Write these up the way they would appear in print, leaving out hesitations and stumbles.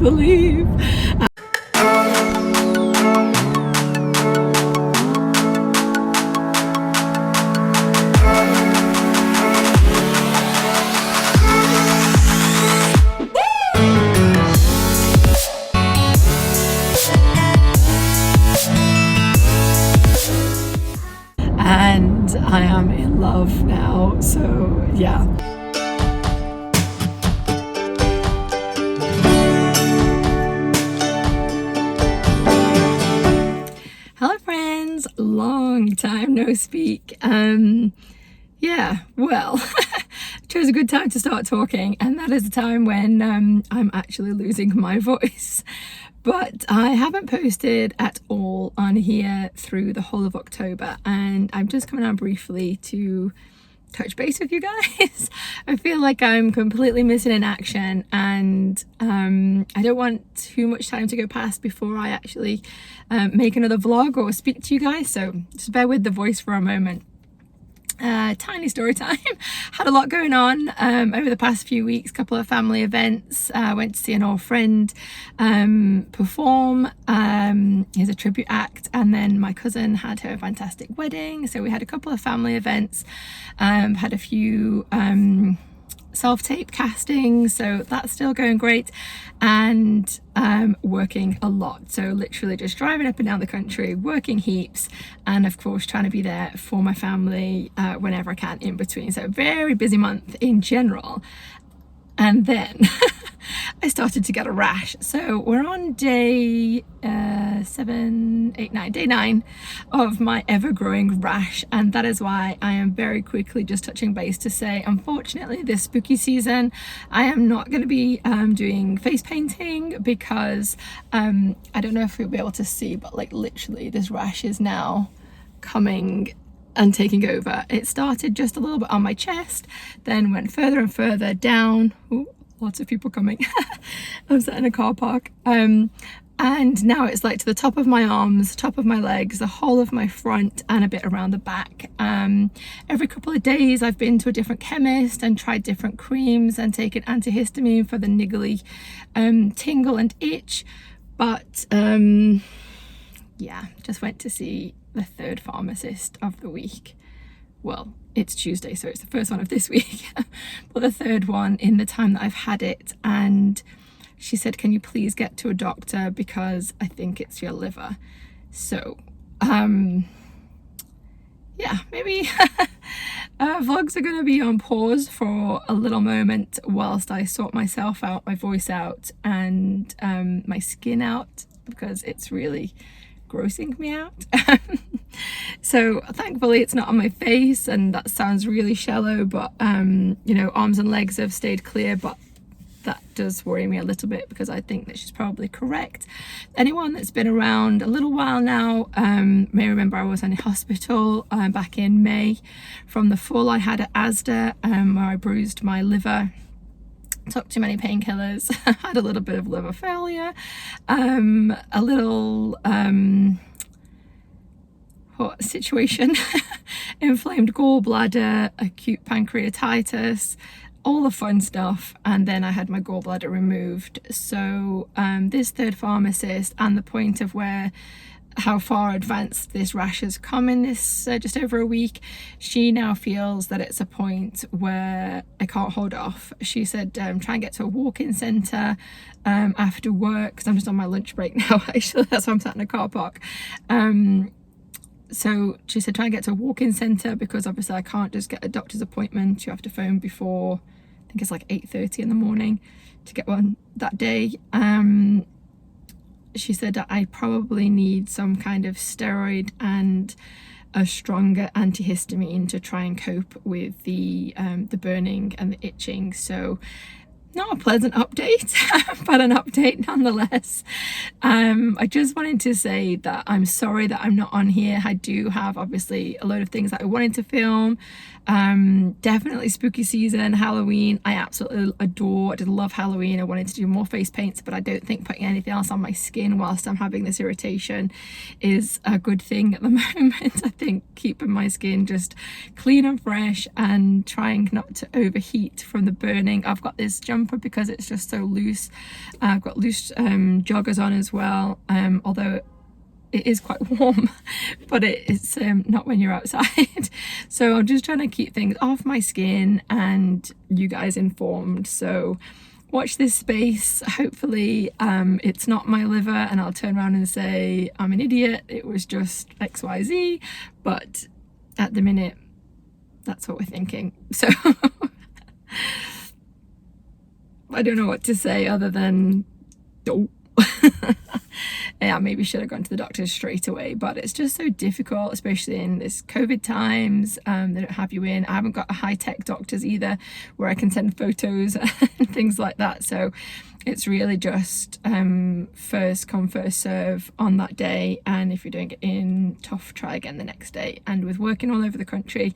believe. And I am in love now, so yeah. Hello friends, long time no speak. Yeah, well, chose a good time to start talking, and that is the time when I'm actually losing my voice. But I haven't posted at all on here through the whole of October, and I'm just coming on briefly to touch base with you guys. I feel like I'm completely missing in action, and I don't want too much time to go past before I actually make another vlog or speak to you guys, so just bear with the voice for a moment. Tiny story time. Had a lot going on over the past few weeks, couple of family events. Went to see an old friend perform. He's a tribute act, and then my cousin had her fantastic wedding, so we had a couple of family events. Had a few self-tape castings, so that's still going great, and working a lot, so literally just driving up and down the country, working heaps, and of course trying to be there for my family whenever I can in between. So very busy month in general. And then I started to get a rash. So we're on day 9 of my ever-growing rash, and that is why I am very quickly just touching base to say, unfortunately, this spooky season I am not going to be doing face painting, because I don't know if you'll be able to see, but like literally this rash is now coming and taking over. It started just a little bit on my chest, then went further and further down. Ooh, lots of people coming. I'm sat in a car park. And now it's like to the top of my arms, top of my legs, the whole of my front, and a bit around the back. Every couple of days I've been to a different chemist and tried different creams and taken antihistamine for the niggly tingle and itch. But yeah, just went to see the third pharmacist of the week. Well, it's Tuesday, so it's the first one of this week, but the third one in the time that I've had it. And she said, can you please get to a doctor, because I think it's your liver. So yeah, maybe vlogs are going to be on pause for a little moment whilst I sort myself out, my voice out, and my skin out, because it's really grossing me out. So thankfully it's not on my face, and that sounds really shallow, but you know, arms and legs have stayed clear, but that does worry me a little bit, because I think that she's probably correct. Anyone that's been around a little while now may remember I was in hospital back in May from the fall I had at Asda, where I bruised my liver, took too many painkillers, had a little bit of liver failure, a little situation, inflamed gallbladder, acute pancreatitis, all the fun stuff, and then I had my gallbladder removed. So this third pharmacist, and the point of how far advanced this rash has come in this just over a week, she now feels that it's a point where I can't hold off. She said try and get to a walk-in centre after work, because I'm just on my lunch break now actually, that's why I'm sat in a car park. So she said try and get to a walk-in centre, because obviously I can't just get a doctor's appointment. You have to phone before, I think it's like 8:30 in the morning to get one that day. She said that I probably need some kind of steroid and a stronger antihistamine to try and cope with the burning and the itching. So not a pleasant update, but an update nonetheless. I just wanted to say that I'm sorry that I'm not on here. I do have obviously a load of things that I wanted to film. Definitely spooky season, Halloween, I absolutely adore. I did love Halloween. I wanted to do more face paints, but I don't think putting anything else on my skin whilst I'm having this irritation is a good thing at the moment. I think keeping my skin just clean and fresh and trying not to overheat from the burning. I've got this jumper jumper because it's just so loose. I've got loose joggers on as well, although it is quite warm, but it's not when you're outside. So I'm just trying to keep things off my skin and you guys informed. So watch this space. Hopefully it's not my liver and I'll turn around and say I'm an idiot, it was just XYZ, but at the minute that's what we're thinking. So I don't know what to say other than oh. Yeah, maybe should have gone to the doctor straight away, but it's just so difficult, especially in this COVID times. They don't have you in. I haven't got a high-tech doctors either where I can send photos and things like that, so it's really just first come first serve on that day, and if you don't get in, tough, try again the next day. And with working all over the country,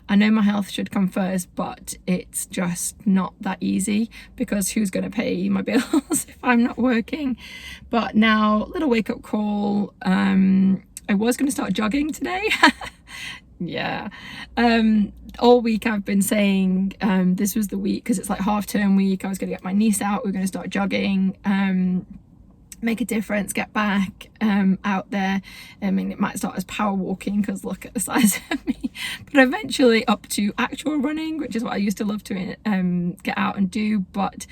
I know my health should come first, but it's just not that easy because who's going to pay my bills if I'm not working? But now, little wake-up call, I was going to start jogging today. Yeah, all week I've been saying this was the week because it's like half-term week. I was going to get my niece out, we were going to start jogging, make a difference, get back out there. I mean, it might start as power walking because look at the size of me, but eventually up to actual running, which is what I used to love to get out and do. But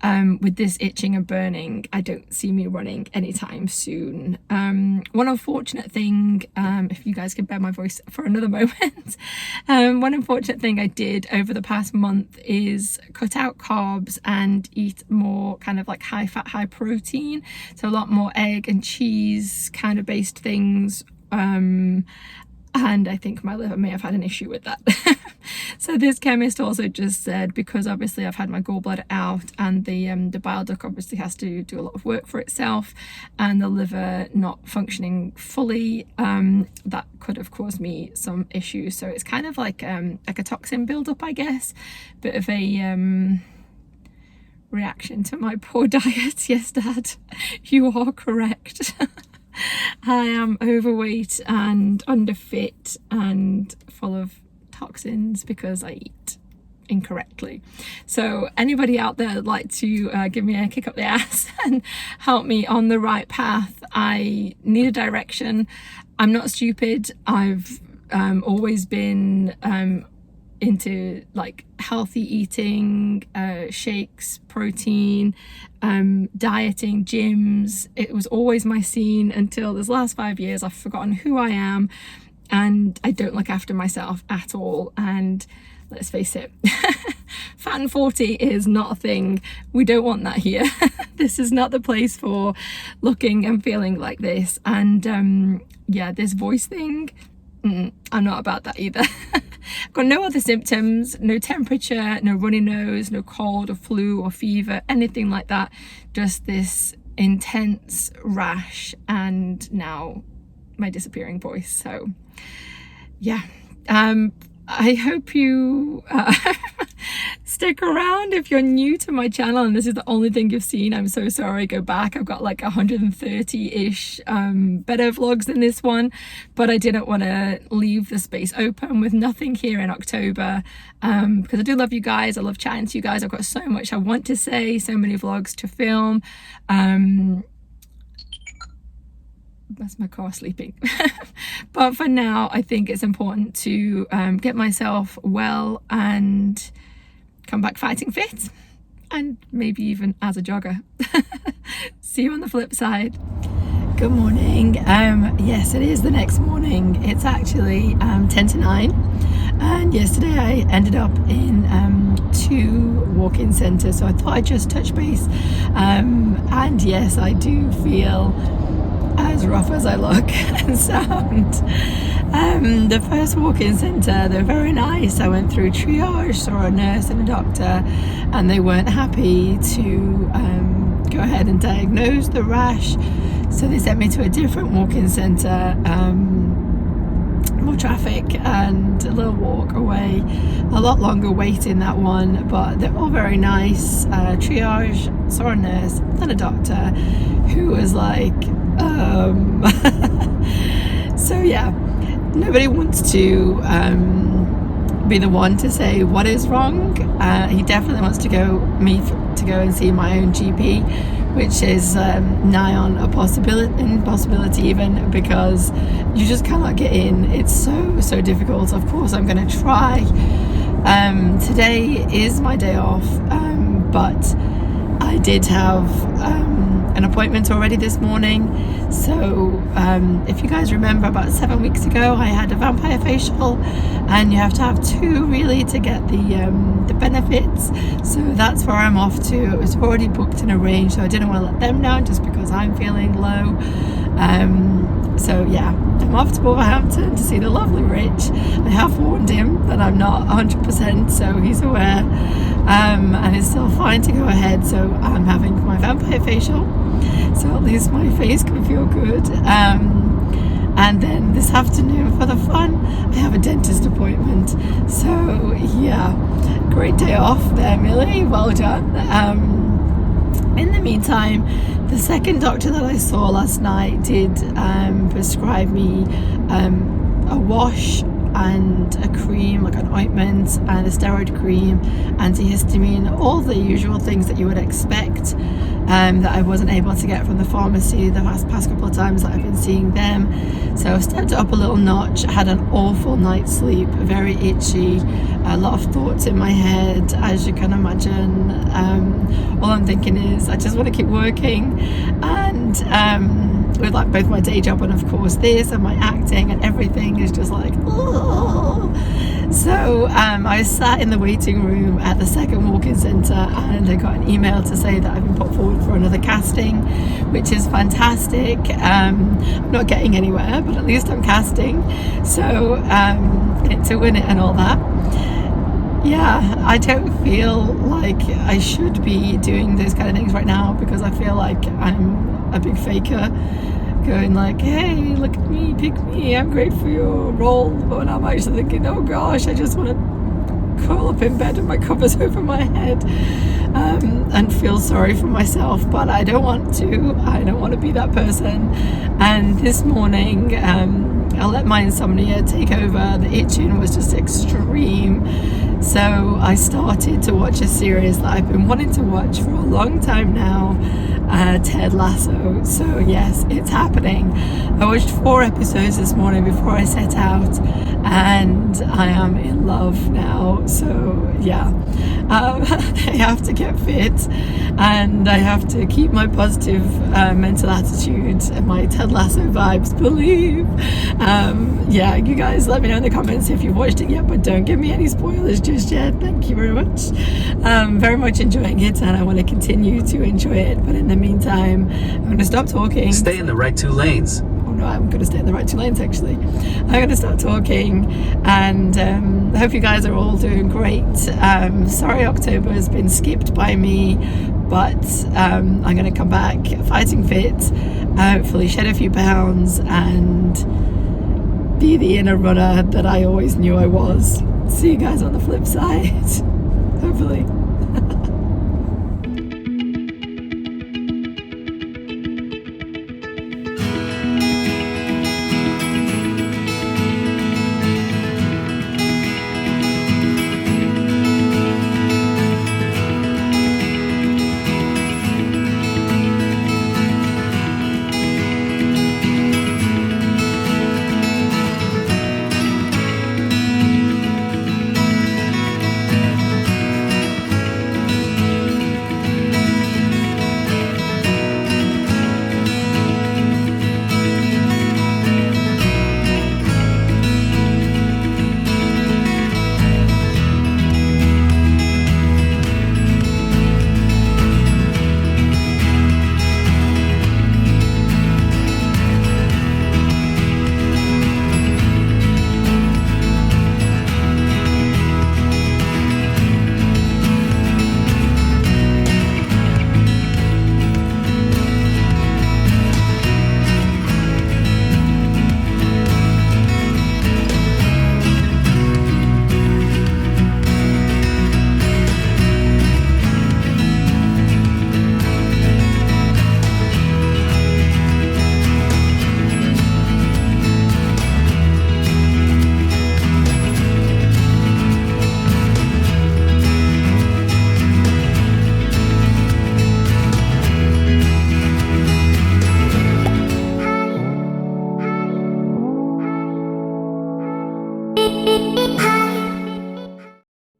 with this itching and burning, I don't see me running anytime soon. One unfortunate thing, if you guys can bear my voice for another moment, one unfortunate thing I did over the past month is cut out carbs and eat more kind of like high fat, high protein. So a lot more egg and cheese kind of based things. And I think my liver may have had an issue with that. So this chemist also just said, because obviously I've had my gallbladder out and the bile duct obviously has to do a lot of work for itself, and the liver not functioning fully, that could have caused me some issues. So it's kind of like a toxin buildup, I guess, bit of a reaction to my poor diet. Yes, Dad, you are correct. I am overweight and underfit and full of toxins because I eat incorrectly. So anybody out there would like to give me a kick up the ass and help me on the right path? I need a direction. I'm not stupid. I've always been into like healthy eating, shakes, protein, dieting, gyms. It was always my scene until this last 5 years. I've forgotten who I am and I don't look after myself at all. And let's face it, fat and 40 is not a thing. We don't want that here. This is not the place for looking and feeling like this. And yeah, this voice thing, I'm not about that either. I've got no other symptoms, no temperature, no runny nose, no cold or flu or fever, anything like that. Just this intense rash and now my disappearing voice. So yeah, I hope you stick around. If you're new to my channel and this is the only thing you've seen, I'm so sorry. Go back. I've got like 130-ish better vlogs than this one, but I didn't want to leave the space open with nothing here in October, because I do love you guys. I love chatting to you guys. I've got so much I want to say, so many vlogs to film. That's my car sleeping. But for now, I think it's important to get myself well and come back fighting fit, and maybe even as a jogger. See you on the flip side. Good morning. Yes, it is the next morning. It's actually 10 to 9, and yesterday I ended up in 2 walk-in centres, so I thought I'd just touch base. And yes, I do feel as rough as I look and sound. The first walk-in centre, they're very nice. I went through triage, saw a nurse and a doctor, and they weren't happy to go ahead and diagnose the rash, so they sent me to a different walk-in centre, more traffic and a little walk away, a lot longer wait in that one, but they're all very nice. Triage, saw a nurse and a doctor who was like so yeah, nobody wants to be the one to say what is wrong. He definitely wants to go and see my own GP, which is nigh on a impossibility even, because you just cannot get in. It's so difficult. Of course I'm going to try. Today is my day off, but I did have an appointment already this morning. So if you guys remember, about 7 weeks ago I had a vampire facial, and you have to have 2 really to get the benefits. So that's where I'm off to. It was already booked and arranged, so I didn't want to let them down just because I'm feeling low. So yeah, I'm off to Wolverhampton to see the lovely Rich. I have warned him that I'm not 100%, so he's aware, and it's still fine to go ahead. So I'm having my vampire facial, so at least my face can feel good. And then this afternoon, for the fun, I have a dentist appointment. So yeah, great day off there, Millie, well done. In the meantime, the second doctor that I saw last night did prescribe me a wash and a cream, like an ointment and a steroid cream, antihistamine, all the usual things that you would expect, that I wasn't able to get from the pharmacy the past couple of times that I've been seeing them. So I stepped it up a little notch. I had an awful night's sleep, very itchy, a lot of thoughts in my head, as you can imagine. All I'm thinking is I just want to keep working, and with like both my day job and of course this and my acting and everything is just like, oh. So I sat in the waiting room at the second walk-in centre, and I got an email to say that I've been put forward for another casting, which is fantastic. I'm not getting anywhere, but at least I'm casting, so to win it and all that. Yeah, I don't feel like I should be doing those kind of things right now, because I feel like I'm a big faker, going like, hey, look at me, pick me, I'm great for your role. But when I'm actually thinking, oh gosh, I just want to curl up in bed with my covers over my head, and feel sorry for myself. But I don't want to be that person. And this morning I let my insomnia take over. The itching was just extreme, so I started to watch a series that I've been wanting to watch for a long time now, Ted Lasso. So yes, it's happening. I watched 4 episodes this morning before I set out, and I am in love now. So yeah, I have to get fit, and I have to keep my positive mental attitude and my Ted Lasso vibes, believe. Yeah, you guys let me know in the comments if you've watched it yet, but don't give me any spoilers just yet. Thank you very much. Very much enjoying it, and I want to continue to enjoy it. But in the meantime, I'm going to stop talking. Stay in the right 2 lanes. Oh no, I'm going to stay in the right 2 lanes actually. I'm going to stop talking, and I hope you guys are all doing great. Sorry October has been skipped by me, but I'm going to come back fighting fit, hopefully shed a few pounds, and be the inner runner that I always knew I was. See you guys on the flip side, hopefully.